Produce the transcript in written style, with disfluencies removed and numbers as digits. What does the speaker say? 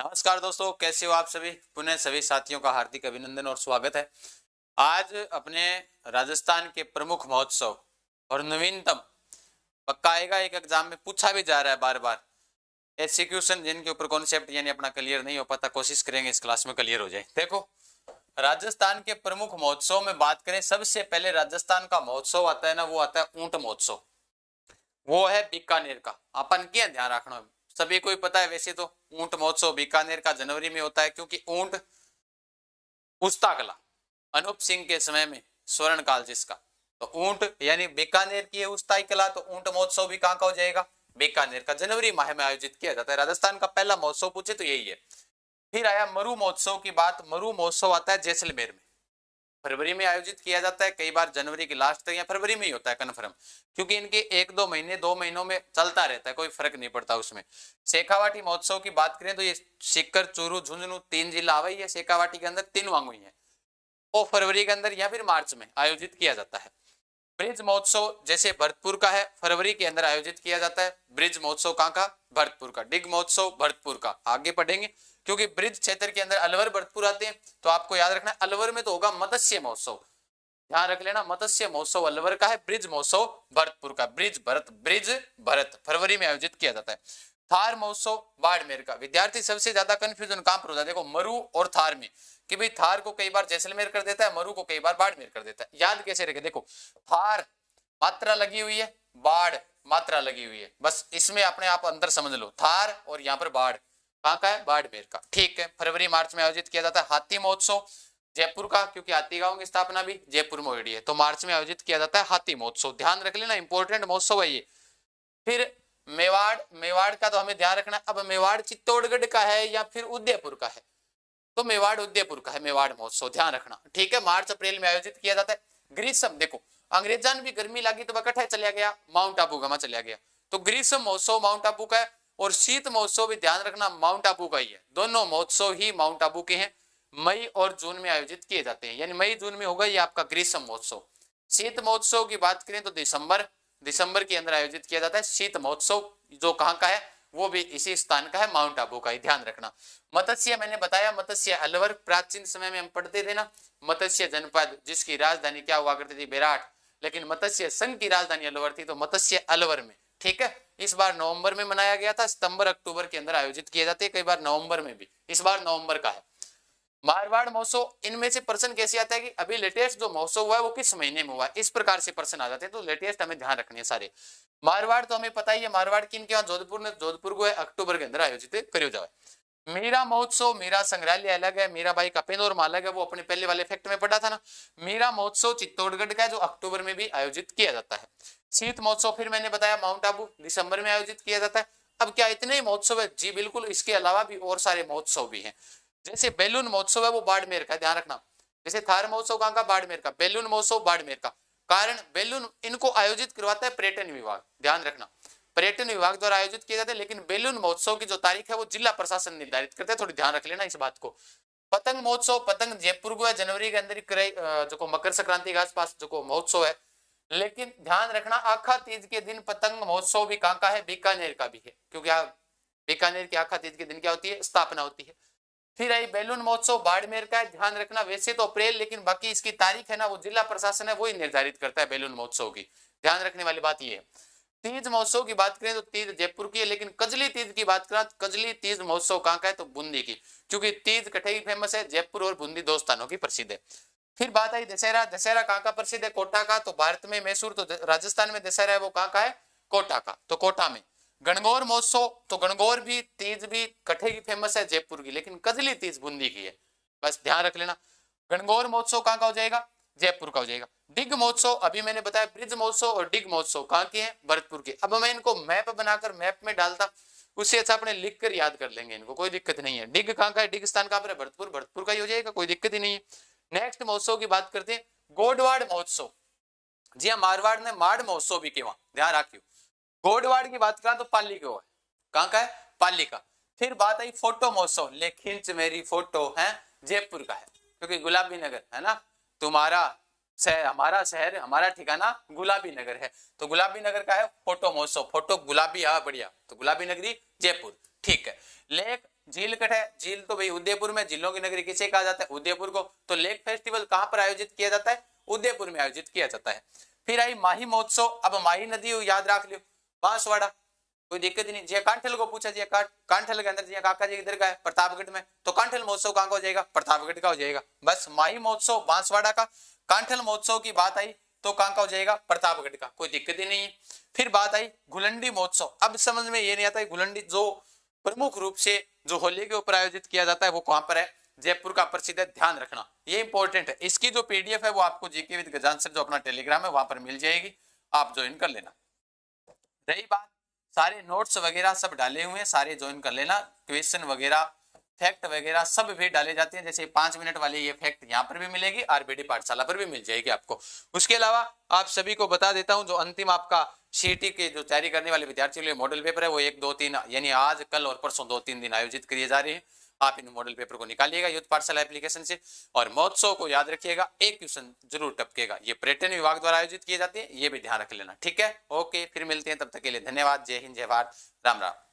नमस्कार दोस्तों, कैसे हो आप सभी। पुनः सभी साथियों का हार्दिक अभिनंदन और स्वागत है। आज अपने राजस्थान के प्रमुख महोत्सव और नवीनतम, पक्का आएगा एक एग्जाम में पूछा भी जा रहा है बार बार, एग्जीक्यूशन जिनके ऊपर कॉन्सेप्ट यानी अपना क्लियर नहीं हो पाता, कोशिश करेंगे इस क्लास में क्लियर हो जाए। देखो, राजस्थान के प्रमुख महोत्सव में बात करें, सबसे पहले राजस्थान का महोत्सव आता है ना, वो आता है ऊंट महोत्सव। वो है बीकानेर का। अपन क्या ध्यान रखना, सभी को ही पता है वैसे तो ऊंट महोत्सव बीकानेर का जनवरी में होता है, क्योंकि ऊंट उस्ता कला अनूप सिंह के समय में स्वर्ण काल जिसका, तो ऊंट यानी बीकानेर की है उस्ताई कला, तो ऊंट महोत्सव भी कहां का हो जाएगा, बीकानेर का। जनवरी माह में आयोजित किया जाता है। राजस्थान का पहला महोत्सव पूछे तो यही है। फिर आया मरु महोत्सव की बात। मरु महोत्सव आता है जैसलमेर में, फरवरी में आयोजित किया जाता है। कई बार जनवरी के लास्ट तक या फरवरी में ही होता है कन्फर्म, क्योंकि इनके एक दो महीने 2 महीनों में चलता रहता है, कोई फर्क नहीं पड़ता उसमें। शेखावाटी महोत्सव की बात करें तो ये सीकर, चूरू, झुंझुनू 3 जिला आवे है शेखावाटी के अंदर, 3 वांगुई है। वो फरवरी के अंदर या फिर मार्च में आयोजित किया जाता है। ब्रिज महोत्सव जैसे भरतपुर का है, फरवरी के अंदर आयोजित किया जाता है। ब्रिज महोत्सव कहाँ का, भरतपुर का। डिग महोत्सव भरतपुर का, आगे पढ़ेंगे, क्योंकि ब्रिज क्षेत्र के अंदर अलवर भरतपुर आते हैं, तो आपको याद रखना है अलवर में तो होगा मत्स्य महोत्सव, ध्यान रख लेना। मत्स्य महोत्सव अलवर का है, ब्रिज महोत्सव भरतपुर का। ब्रिज भरत फरवरी में आयोजित किया जाता है। थार महोत्सव बाड़मेर का। विद्यार्थी सबसे ज्यादा कंफ्यूजन कहां पर होता है, देखो मरु और थार में, कि भाई थार को कई बार जैसलमेर कर देता है, मरु को कई बार बाड़मेर कर देता है। याद कैसे रखे, देखो थार मात्रा लगी हुई है, बाढ़ मात्रा लगी हुई है, बस इसमें अपने आप अंतर समझ लो। थार और यहाँ पर बाढ़ कहाँ का है, बाड़मेर का। ठीक है, फरवरी मार्च में आयोजित किया जाता है। हाथी महोत्सव जयपुर का, क्योंकि हाथी गांव की स्थापना भी जयपुर में हुई है, तो मार्च में आयोजित किया जाता है हाथी महोत्सव। ध्यान रख लेना, इंपॉर्टेंट महोत्सव है ये। फिर मेवाड़ का तो हमें ध्यान रखना है। अब मेवाड़ चित्तौड़गढ़ का है या फिर उदयपुर का है, तो मेवाड़ उदयपुर का है मेवाड़ महोत्सव, ध्यान रखना। ठीक है, मार्च अप्रैल में आयोजित किया जाता है। ग्रीष्म, देखो अंग्रेजान भी गर्मी लगी तो वह चला गया माउंट आबू का चला गया, तो ग्रीष्म महोत्सव माउंट आबू का है। और शीत महोत्सव भी ध्यान रखना माउंट आबू का ही है। दोनों महोत्सव ही माउंट आबू के हैं, मई और जून में आयोजित किए जाते हैं, यानी मई जून में होगा ये आपका ग्रीष्म महोत्सव। शीत महोत्सव की बात करें तो दिसंबर के अंदर आयोजित किया जाता है शीत महोत्सव, जो कहाँ का है, वो भी इसी स्थान का है, माउंट आबू का ही, ध्यान रखना। मत्स्य मैंने बताया, मत्स्य अलवर, प्राचीन समय में हम पढ़ते थे ना, मत्स्य जनपद जिसकी राजधानी क्या हुआ करती थी, विराट, लेकिन मत्स्य संघ की राजधानी अलवर थी, तो मत्स्य अलवर में। ठीक है, इस बार नवंबर में मनाया गया था, सितंबर अक्टूबर के अंदर आयोजित किए जाते हैं, कई बार नवंबर में भी, इस बार नवंबर का है। मारवाड़ महोत्सव, इनमें से प्रश्न कैसे आता है कि अभी लेटेस्ट जो महोत्सव हुआ है वो किस महीने में हुआ है, इस प्रकार से प्रश्न आ जाते हैं, तो लेटेस्ट हमें ध्यान रखने सारे। मारवाड़ तो हमें पता ही है, मारवाड़ किन के, जोधपुर को है, अक्टूबर के अंदर आयोजित करियो जाए। मीरा महोत्सव, मीरा संग्रहालय अलग है, मीरा बाई का पेनोरमा अलग है, वो अपने पहले वाले फैक्ट में पढ़ा था ना। मीरा महोत्सव चित्तौड़गढ़ का है, जो अक्टूबर में भी आयोजित किया जाता है। शीत महोत्सव फिर मैंने बताया माउंट आबू, दिसंबर में आयोजित किया जाता है। अब क्या इतने ही महोत्सव है, जी बिल्कुल, इसके अलावा भी और सारे महोत्सव भी हैं। जैसे बैलून महोत्सव है वो बाड़मेर का, ध्यान रखना। जैसे थार महोत्सव कहाँ का, बाड़मेर का। बैलून महोत्सव बाड़मेर का, कारण बैलून इनको आयोजित करवाता है पर्यटन विभाग, ध्यान रखना, पर्यटन विभाग द्वारा आयोजित किए जाते हैं। लेकिन बैलून महोत्सव की जो तारीख है वो जिला प्रशासन निर्धारित करता है, थोड़ी ध्यान रख लेना इस बात को। पतंग महोत्सव, पतंग जयपुर को है, जनवरी के अंदर जो मकर संक्रांति के आसपास जो महोत्सव है, लेकिन ध्यान रखना आखा तीज के दिन पतंग महोत्सव भी कहाँ का है, बीकानेर का भी है, क्योंकि बीकानेर की आखा तीज के दिन क्या होती है, स्थापना होती है। फिर आई बैलून महोत्सव बाड़मेर का है, ध्यान रखना, वैसे तो अप्रैल, लेकिन बाकी इसकी तारीख है ना वो जिला प्रशासन है, वो ही निर्धारित करता है बैलून महोत्सव की, ध्यान रखने वाली बात ये है। तीज महोत्सव की बात करें तो तीज जयपुर की है, लेकिन कजली तीज की बात करें, कजली तीज महोत्सव कहाँ का है, तो बूंदी की, क्योंकि तीज कठे की फेमस है, जयपुर और बूंदी दो स्थानों की प्रसिद्ध है। फिर बात आई दशहरा, दशहरा कहाँ का प्रसिद्ध है, कोटा का, तो भारत में मैसूर, तो राजस्थान में दशहरा है वो कहाँ का है, कोटा का, तो कोटा में। गणगौर महोत्सव, तो गणगौर भी तीज भी कठे की फेमस है, जयपुर की, लेकिन कजली तीज बूंदी की है, बस ध्यान रख लेना। गणगौर महोत्सव कहाँ का हो जाएगा, जयपुर का हो जाएगा। डिग महोत्सव अभी मैंने बताया, ब्रिज महोत्सव और डिग महोत्सव कहाँ के हैं, भरतपुर के। अब मैं इनको मैप बनाकर मैप में डालता, उससे अच्छा अपने लिख कर याद कर लेंगे इनको, कोई दिक्कत नहीं है। डिग कहाँ का है, डिग स्थान कहाँ पर है, भरतपुर, भरतपुर का ही हो जाएगा, कोई दिक्कत ही नहीं है। नेक्स्ट महोत्सव की बात करते हैं, गोडवाड़ महोत्सव। जी हाँ, मारवाड़ ने माड़ महोत्सव भी किया, ध्यान रखियो। गोडवाड़ की बात करें तो पाली का है, कहाँ का है, पाली का। फिर बात आई फोटो महोत्सव, ले खींच मेरी फोटो है, जयपुर का है, क्योंकि गुलाबी नगर है ना, तुम्हारा शहर, हमारा शहर, हमारा ठिकाना गुलाबी नगर है, तो गुलाबी नगर का है फोटो महोत्सव। फोटो गुलाबी, हाँ बढ़िया, तो गुलाबी नगरी जयपुर। ठीक है, लेक झील कट है, झील तो भाई उदयपुर में, झीलों की नगरी किसे कहा जाता है, उदयपुर को। तो लेक फेस्टिवल कहां पर आयोजित किया जाता है, उदयपुर में आयोजित किया जाता है। फिर आई माही महोत्सव। अब माही नदी याद रख लियो, बांसवाड़ा, कोई दिक्कत ही नहीं। जी कांठल को पूछा, जी कांठल के अंदर जी काका जी किधर का है, प्रतापगढ़ में, तो कांठल महोत्सव कहां का हो जाएगा, प्रतापगढ़ का हो जाएगा। बस माही महोत्सव बांसवाड़ा का, कांठल महोत्सव की बात आई तो कहां का हो जाएगा, प्रतापगढ़ का, कोई दिक्कत ही नहीं है। फिर बात आई घुलंडी महोत्सव। अब समझ में ये नहीं आता है घुलंडी जो प्रमुख रूप से जो होली के ऊपर आयोजित किया जाता है वो कहां पर है, जयपुर का प्रसिद्ध है, ध्यान रखना ये इंपॉर्टेंट है। इसकी जो पीडीएफ है वो आपको जीके विद गजान सर जो अपना टेलीग्राम है वहां पर मिल जाएगी, आप ज्वाइन कर लेना। रही बात, सारे नोट्स वगैरह सब डाले हुए हैं, सारे ज्वाइन कर लेना। क्वेश्चन वगैरह फैक्ट वगैरह सब भी डाले जाते हैं, जैसे 5 मिनट वाली ये फैक्ट यहाँ पर भी मिलेगी, आरबीडी पाठशाला पर भी मिल जाएगी आपको। उसके अलावा आप सभी को बता देता हूँ जो अंतिम आपका सीटी के जो तैयारी करने वाले विद्यार्थियों के लिए मॉडल पेपर है वो 1 2 3 यानी आज कल और परसों 2-3 दिन आयोजित किए जा रहे हैं। आप इन मॉडल पेपर को निकालिएगा युद्ध पाठशाला एप्लीकेशन से, और महोत्सव को याद रखिएगा, एक क्वेश्चन जरूर टपकेगा। ये पर्यटन विभाग द्वारा आयोजित किए जाते हैं, ये भी ध्यान रख लेना, ठीक है। ओके, फिर मिलते हैं, तब तक के लिए धन्यवाद। जय हिंद, जय भारत, राम राम।